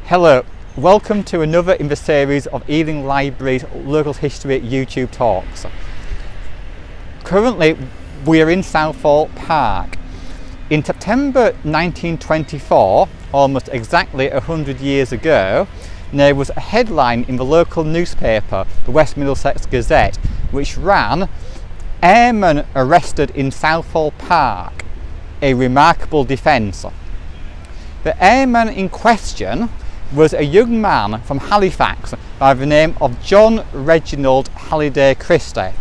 Hello, welcome to another in the series of Ealing Library's Local History YouTube Talks. Currently we are in Southall Park. In September 1924, almost exactly 100 years ago, there was a headline in the local newspaper, the West Middlesex Gazette, which ran, "Airmen arrested in Southall Park, a remarkable defence." The airman in question was a young man from Halifax by the name of John Reginald Halliday Christie.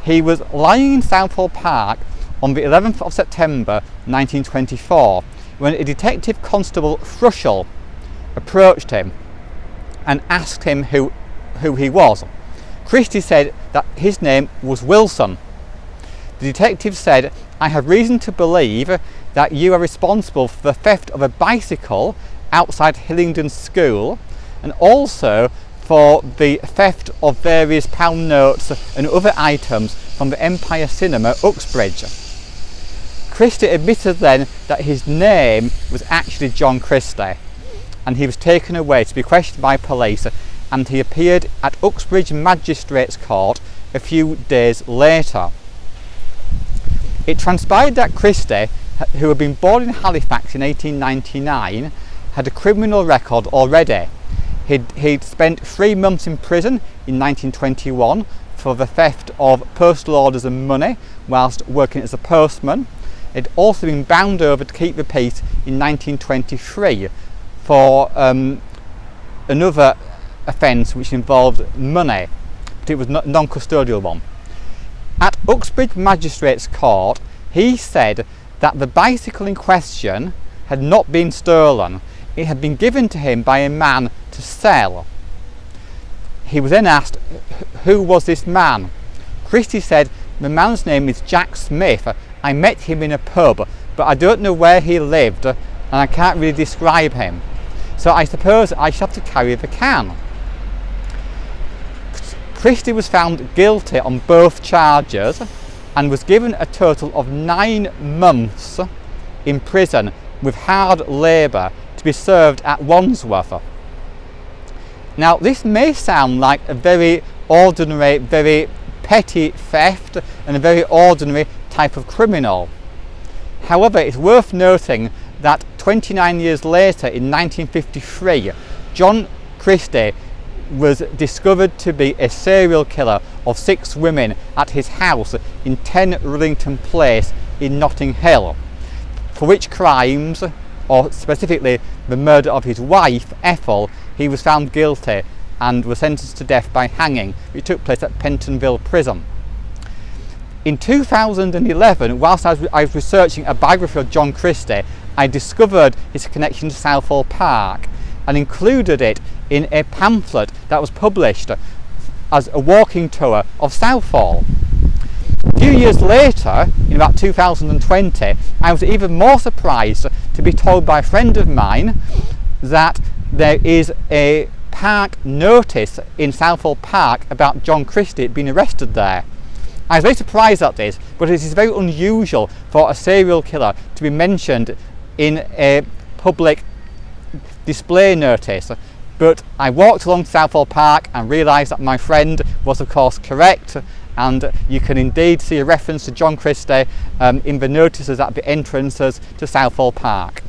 He was lying in Southall Park on the 11th of September 1924 when a detective constable Thrushell approached him and asked him who he was. Christie said that his name was Wilson. The detective said, "I have reason to believe that you are responsible for the theft of a bicycle outside Hillingdon School and also for the theft of various pound notes and other items from the Empire Cinema, Uxbridge." Christie admitted then that his name was actually John Christie, and he was taken away to be questioned by police, and he appeared at Uxbridge Magistrates Court a few days later. It transpired that Christie, who had been born in Halifax in 1899, had a criminal record already. He'd spent 3 months in prison in 1921 for the theft of postal orders and money whilst working as a postman. He'd also been bound over to keep the peace in 1923 for another offence which involved money, but it was a non-custodial one. At Uxbridge Magistrates Court, he said that the bicycle in question had not been stolen. It had been given to him by a man to sell. He was then asked, who was this man? Christie said, "The man's name is Jack Smith. I met him in a pub, but I don't know where he lived and I can't really describe him. So I suppose I shall have to carry the can." Christie was found guilty on both charges and was given a total of 9 months in prison with hard labour to be served at Wandsworth. Now this may sound like a very ordinary, very petty theft and a very ordinary type of criminal. However, it's worth noting that 29 years later in 1953, John Christie was discovered to be a serial killer of 6 women at his house in 10 Rillington Place in Notting Hill, for which crimes, or specifically the murder of his wife Ethel, he was found guilty and was sentenced to death by hanging, which took place at Pentonville Prison. In 2011, whilst I was researching a biography of John Christie, I discovered his connection to Southall Park and included it in a pamphlet that was published as a walking tour of Southall. A few years later, in about 2020, I was even more surprised to be told by a friend of mine that there is a park notice in Southall Park about John Christie being arrested there. I was very surprised at this, but it is very unusual for a serial killer to be mentioned in a public display notice. But I walked along Southall Park and realised that my friend was of course correct, and you can indeed see a reference to John Christie in the notices at the entrances to Southall Park.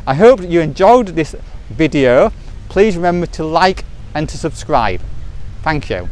I hope that you enjoyed this video. Please remember to like and to subscribe. Thank you.